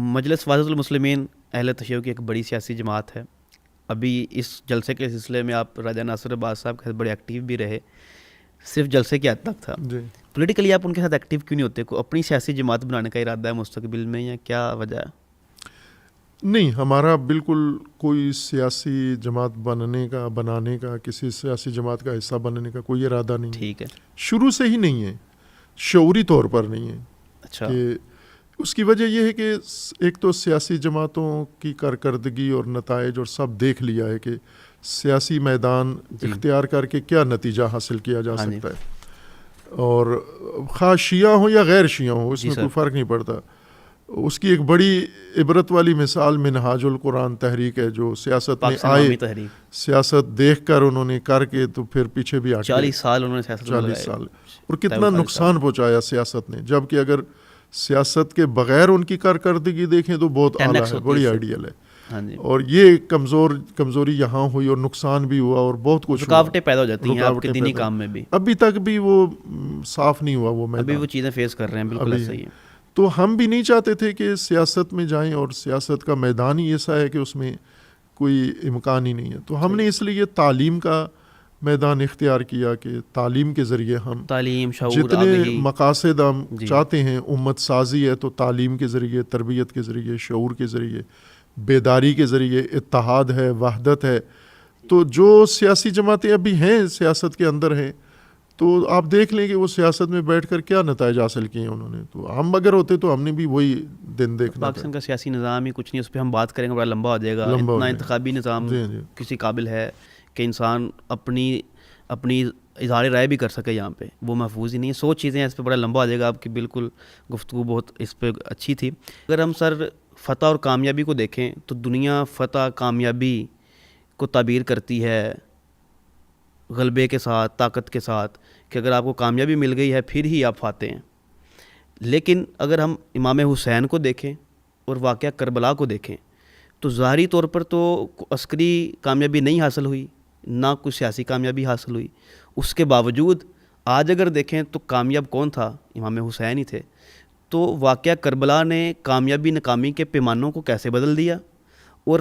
مجلس وحدت المسلمین اہل تشیع کی ایک بڑی سیاسی جماعت ہے. ابھی اس جلسے کے سلسلے میں آپ راجہ ناصر عباس صاحب کے ساتھ بڑے ایکٹیو بھی رہے, صرف جلسے کی حد تک تھا. پولیٹیکلی آپ ان کے ساتھ ایکٹیو کیوں نہیں ہوتے؟ کوئی اپنی سیاسی جماعت بنانے کا ارادہ ہے مستقبل میں یا کیا وجہ ہے؟ نہیں, ہمارا بالکل کوئی سیاسی جماعت بنانے کا کسی سیاسی جماعت کا حصہ بننے کا کوئی ارادہ نہیں. ٹھیک ہے, شروع سے ہی نہیں ہے, شعوری طور پر نہیں ہے. اچھا, کہ اس کی وجہ یہ ہے کہ ایک تو سیاسی جماعتوں کی کارکردگی اور نتائج اور سب دیکھ لیا ہے کہ سیاسی میدان اختیار کر کے کیا نتیجہ حاصل کیا جا سکتا ہے, اور خواہ شیعہ ہوں یا غیر شیعہ ہوں اس میں کوئی فرق نہیں پڑتا. اس کی ایک بڑی عبرت والی مثال منہاج القرآن تحریک ہے, جو سیاست میں آئے, سیاست دیکھ کر انہوں نے کر کے تو پھر پیچھے بھی 40 سال انہوں نے 40 سال, اور کتنا نقصان پہنچایا سیاست نے. جبکہ اگر سیاست کے بغیر ان کی کارکردگی دیکھیں تو بہت اعلیٰ ہے, بڑی آئیڈیل ہے. اور یہ کمزوری یہاں ہوئی اور نقصان بھی ہوا اور بہت کچھ رکاوٹیں پیدا ہو جاتی ہیں آپ کے دینی کام میں بھی. ابھی تک بھی وہ صاف نہیں ہوا, وہ میدان ابھی وہ چیزیں فیس کر رہے ہیں. بالکل ایسا ہی ہے. تو ہم بھی نہیں چاہتے تھے کہ سیاست میں جائیں, اور سیاست کا میدان ہی ایسا ہے کہ اس میں کوئی امکان ہی نہیں ہے. تو ہم نے اس لیے تعلیم کا میدان اختیار کیا کہ تعلیم کے ذریعے ہم جتنے مقاصد ہم چاہتے ہیں, امت سازی ہے تو تعلیم کے ذریعے, تربیت کے ذریعے, شعور کے ذریعے, بیداری کے ذریعے, اتحاد ہے, وحدت ہے. تو جو سیاسی جماعتیں ابھی ہیں سیاست کے اندر ہیں, تو آپ دیکھ لیں کہ وہ سیاست میں بیٹھ کر کیا نتائج حاصل کیے ہیں انہوں نے. تو ہم اگر ہوتے تو ہم نے بھی وہی دن دیکھنا. پاکستان کا سیاسی نظام ہی کچھ نہیں, اس پہ ہم بات کریں گے بڑا لمبا ہو جائے گا. اتنا انتخابی نظام کسی قابل ہے کہ انسان اپنی اظہار رائے بھی کر سکے یہاں پہ, وہ محفوظ ہی نہیں ہے. 100 چیزیں ہیں, اس پہ بڑا لمبا ہو جائے گا. آپ کی بالکل گفتگو بہت اس پہ اچھی تھی. اگر ہم سر فتح اور کامیابی کو دیکھیں تو دنیا فتح کامیابی کو تعبیر کرتی ہے غلبے کے ساتھ, طاقت کے ساتھ, کہ اگر آپ کو کامیابی مل گئی ہے پھر ہی آپ فاتح ہیں. لیکن اگر ہم امام حسین کو دیکھیں اور واقعہ کربلا کو دیکھیں تو ظاہری طور پر تو عسکری کامیابی نہیں حاصل ہوئی, نہ کوئی سیاسی کامیابی حاصل ہوئی. اس کے باوجود آج اگر دیکھیں تو کامیاب کون تھا؟ امام حسین ہی تھے. تو واقعہ کربلا نے کامیابی ناکامی کے پیمانوں کو کیسے بدل دیا. اور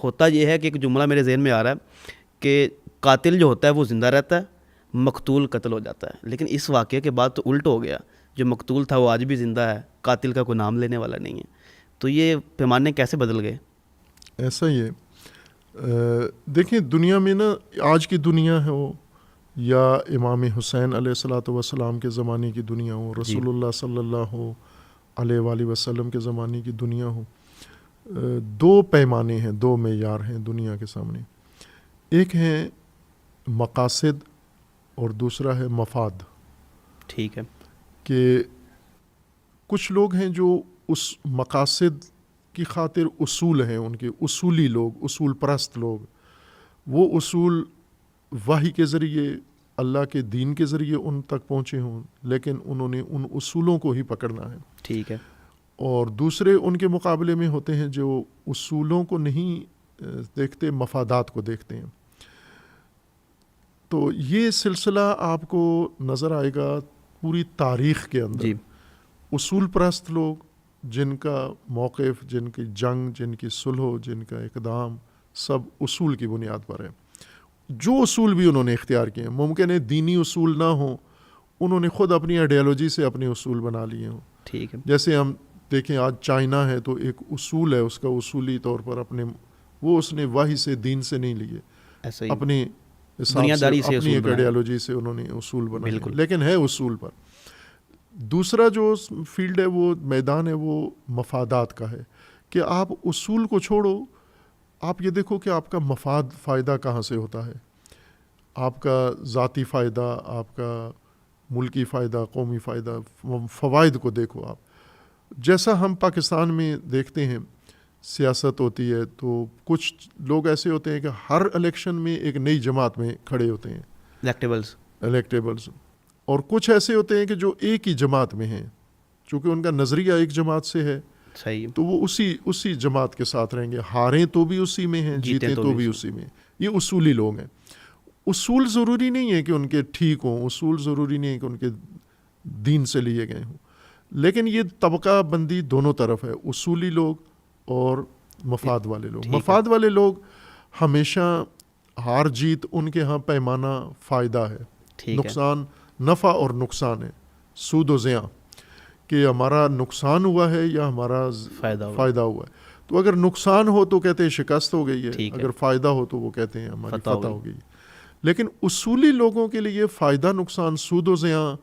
ہوتا یہ ہے کہ ایک جملہ میرے ذہن میں آ رہا ہے کہ قاتل جو ہوتا ہے وہ زندہ رہتا ہے, مقتول قتل ہو جاتا ہے. لیکن اس واقعے کے بعد تو الٹ ہو گیا, جو مقتول تھا وہ آج بھی زندہ ہے, قاتل کا کوئی نام لینے والا نہیں ہے. تو یہ پیمانے کیسے بدل گئے؟ ایسا ہی ہے. دیکھیں دنیا میں نا, آج کی دنیا ہے وہ, یا امام حسین علیہ الصلوۃ والسلام کے زمانے کی دنیا ہو, رسول اللہ صلی اللہ علیہ وآلہ وسلم کے زمانے کی دنیا ہو, 2 پیمانے ہیں, 2 معیار ہیں دنیا کے سامنے. ایک ہے مقاصد اور دوسرا ہے مفاد. ٹھیک ہے. کہ کچھ لوگ ہیں جو اس مقاصد کی خاطر اصول ہیں, ان کے اصولی لوگ, اصول پرست لوگ, وہ اصول وحی کے ذریعے, اللہ کے دین کے ذریعے ان تک پہنچے ہوں, لیکن انہوں نے ان اصولوں کو ہی پکڑنا ہے. ٹھیک ہے. اور دوسرے ان کے مقابلے میں ہوتے ہیں جو اصولوں کو نہیں دیکھتے, مفادات کو دیکھتے ہیں. تو یہ سلسلہ آپ کو نظر آئے گا پوری تاریخ کے اندر. اصول پرست لوگ جن کا موقف, جن کی جنگ, جن کی صلح, جن کا اقدام سب اصول کی بنیاد پر ہے. جو اصول بھی انہوں نے اختیار کیے ہیں, ممکن ہے دینی اصول نہ ہوں, انہوں نے خود اپنی آئیڈیالوجی سے اپنے اصول بنا لیے ہوں. ٹھیک ہے. جیسے ہم دیکھیں آج چائنا ہے تو ایک اصول ہے اس کا, اصولی طور پر اپنے وہ اس نے وحی سے, دین سے نہیں لیے, اپنی دنیاداری سے, اپنی ایک آئیڈیالوجی سے انہوں نے اصول بنائے, لیکن ہے اصول پر. دوسرا جو فیلڈ ہے, وہ میدان ہے, وہ مفادات کا ہے. کہ آپ اصول کو چھوڑو, آپ یہ دیکھو کہ آپ کا مفاد فائدہ کہاں سے ہوتا ہے. آپ کا ذاتی فائدہ, آپ کا ملکی فائدہ, قومی فائدہ, فوائد کو دیکھو آپ. جیسا ہم پاکستان میں دیکھتے ہیں سیاست ہوتی ہے تو کچھ لوگ ایسے ہوتے ہیں کہ ہر الیکشن میں ایک نئی جماعت میں کھڑے ہوتے ہیں, الیکٹیبلز. اور کچھ ایسے ہوتے ہیں کہ جو ایک ہی جماعت میں ہیں, چونکہ ان کا نظریہ ایک جماعت سے ہے. صحیح. تو وہ اسی جماعت کے ساتھ رہیں گے, ہاریں تو بھی اسی میں ہیں, جیتیں تو بھی اسی میں. یہ اصولی لوگ ہیں. اصول ضروری نہیں ہے کہ ان کے ٹھیک ہوں, اصول ضروری نہیں ہے کہ ان کے دین سے لیے گئے ہوں, لیکن یہ طبقہ بندی دونوں طرف ہے، اصولی لوگ اور مفاد والے لوگ. مفاد والے لوگ ہمیشہ ہار جیت ان کے ہاں پیمانہ فائدہ ہے، نقصان نفع اور نقصان ہے، سود و زیاں، کہ ہمارا نقصان ہوا ہے یا ہمارا فائدہ ہوا ہے. تو اگر نقصان ہو تو کہتے ہیں شکست ہو گئی ہے، اگر فائدہ ہو تو وہ کہتے ہیں ہماری فتح ہو گئی. لیکن اصولی لوگوں کے لیے فائدہ نقصان، سود و زیاں،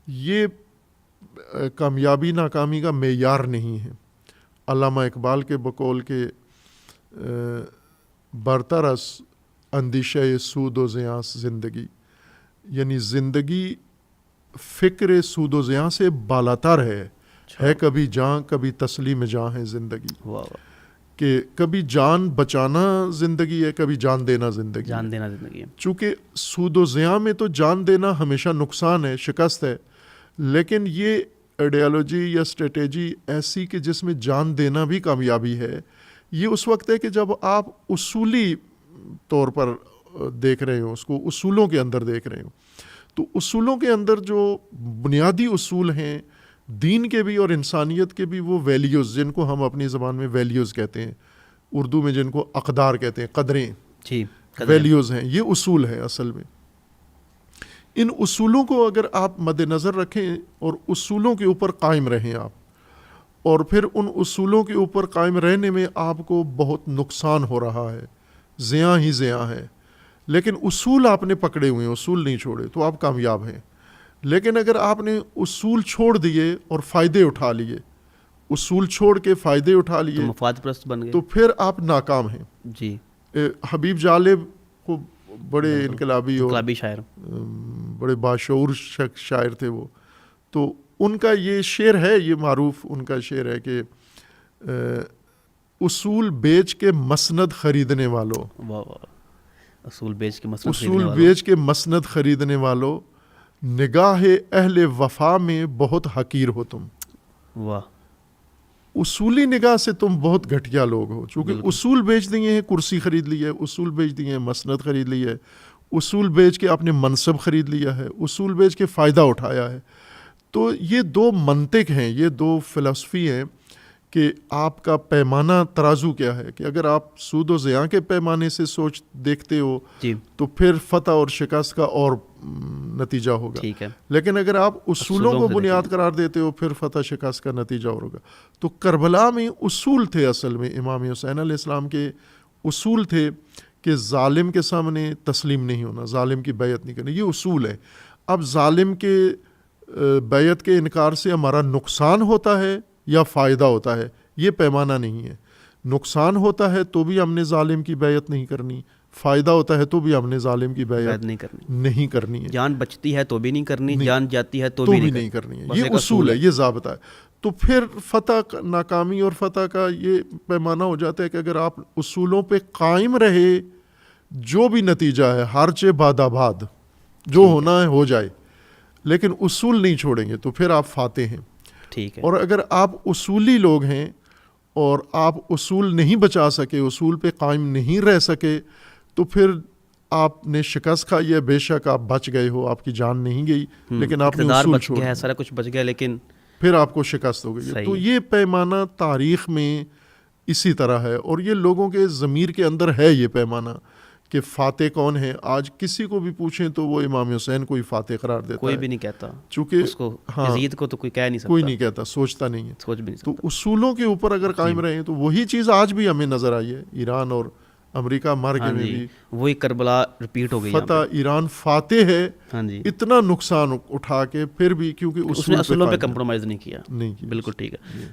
یہ کامیابی ناکامی کا معیار نہیں ہے. علامہ اقبال کے بقول کے برترس اندیشہ سود و زیاں زندگی، یعنی زندگی فکر سود و زیاں سے بالاتر ہے کبھی جان کبھی تسلیم جان ہے زندگی. کہ کبھی جان بچانا زندگی ہے، کبھی جان دینا زندگی ہے. چونکہ سود و زیاں میں تو جان دینا ہمیشہ نقصان ہے، شکست ہے، لیکن یہ آئیڈیالوجی یا اسٹریٹجی ایسی کہ جس میں جان دینا بھی کامیابی ہے، یہ اس وقت ہے کہ جب آپ اصولی طور پر دیکھ رہے ہو، اس کو اصولوں کے اندر دیکھ رہے ہو. تو اصولوں کے اندر جو بنیادی اصول ہیں دین کے بھی اور انسانیت کے بھی، وہ ویلیوز، جن کو ہم اپنی زبان میں ویلیوز کہتے ہیں، اردو میں جن کو اقدار کہتے ہیں، قدریں، ویلیوز ہیں، یہ اصول ہے اصل میں. ان اصولوں کو اگر آپ مد نظر رکھیں اور اصولوں کے اوپر قائم رہیں آپ، اور پھر ان اصولوں کے اوپر قائم رہنے میں آپ کو بہت نقصان ہو رہا ہے، زیاں ہی زیاں ہے، لیکن اصول آپ نے پکڑے ہوئے ہیں، اصول نہیں چھوڑے، تو آپ کامیاب ہیں. لیکن اگر آپ نے اصول چھوڑ دیے اور فائدے اٹھا لیے، اصول چھوڑ کے فائدے اٹھا لیے، تو مفاد پرست بن گئے، تو پھر آپ ناکام ہیں. جی. حبیب جالب کو بڑے انقلابی شاعر، بڑے باشعور شاعر تھے وہ. تو ان کا یہ شعر ہے، یہ معروف ان کا شعر ہے کہ اصول بیچ کے مسند خریدنے والوں، اصول بیچ کے مسند خریدنے والوں، نگاہ اہل وفا میں بہت حقیر ہو تم. واہ. اصولی نگاہ سے تم بہت گھٹیا لوگ ہو، چونکہ اصول بیچ دیے ہیں، کرسی خرید لی ہے، اصول بیچ دیے ہیں، مسند خرید لی ہے، اصول بیچ کے اپنے منصب خرید لیا ہے، اصول بیچ کے فائدہ اٹھایا ہے. تو یہ دو منطق ہیں، یہ دو فلسفی ہیں کہ آپ کا پیمانہ ترازو کیا ہے. کہ اگر آپ سود و زیاں کے پیمانے سے سوچ دیکھتے ہو تو پھر فتح اور شکست کا اور نتیجہ ہوگا. لیکن اگر آپ اصولوں کو بنیاد قرار دیتے ہو، پھر فتح شکست کا نتیجہ اور ہوگا. تو کربلا میں اصول تھے، اصل میں امام حسین علیہ السلام کے اصول تھے کہ ظالم کے سامنے تسلیم نہیں ہونا، ظالم کی بیعت نہیں کرنی، یہ اصول ہے. اب ظالم کے بیعت کے انکار سے ہمارا نقصان ہوتا ہے یا فائدہ ہوتا ہے، یہ پیمانہ نہیں ہے. نقصان ہوتا ہے تو بھی ہم نے ظالم کی بیعت نہیں کرنی، فائدہ ہوتا ہے تو بھی ہم نے ظالم کی بیعت نہیں کرنی ہے. جان بچتی ہے تو بھی نہیں کرنی، جان جاتی ہے تو بھی نہیں کرنی ہے. یہ اصول ہے، یہ ضابطہ ہے. تو پھر فتح ناکامی اور فتح کا یہ پیمانہ ہو جاتا ہے کہ اگر آپ اصولوں پہ قائم رہے، جو بھی نتیجہ ہے ہارچے باد آباد، جو ہونا ہے ہو جائے، لیکن اصول نہیں چھوڑیں گے تو پھر آپ فاتح ہیں. ٹھیک ہے. اور اگر آپ اصولی لوگ ہیں اور آپ اصول نہیں بچا سکے، اصول پہ قائم نہیں رہ سکے، تو پھر آپ نے شکست کھائی ہے. بے شک آپ بچ گئے ہو، آپ کی جان نہیں گئی، لیکن آپ نے اصول چھوڑ دیا، سارا کچھ بچ گیا، لیکن پھر آپ کو شکست ہو گئی. تو یہ پیمانہ تاریخ میں اسی طرح ہے، اور یہ لوگوں کے ضمیر کے اندر ہے یہ پیمانہ کہ فاتح کون ہے. آج کسی کو بھی پوچھیں تو وہ امام حسین کو ہی فاتح قرار دیتا ہے، کوئی بھی نہیں کہتا، چونکہ اس کو یزید کو تو کوئی کہہ نہیں سکتا، کوئی نہیں کہتا، سوچتا نہیں ہے، سوچ بھی نہیں تو سکتا. اصولوں کے اوپر اگر قائم رہیں تو وہی چیز آج بھی ہمیں نظر آئی ہے. ایران اور امریکہ مر کے میں بھی وہی کربلا ریپیٹ ہو گئی. فتح ایران فاتح ہے، اتنا نقصان اٹھا کے پھر بھی، کیونکہ اصولوں پہ کمپرومائز نہیں کیا. بالکل ٹھیک ہے.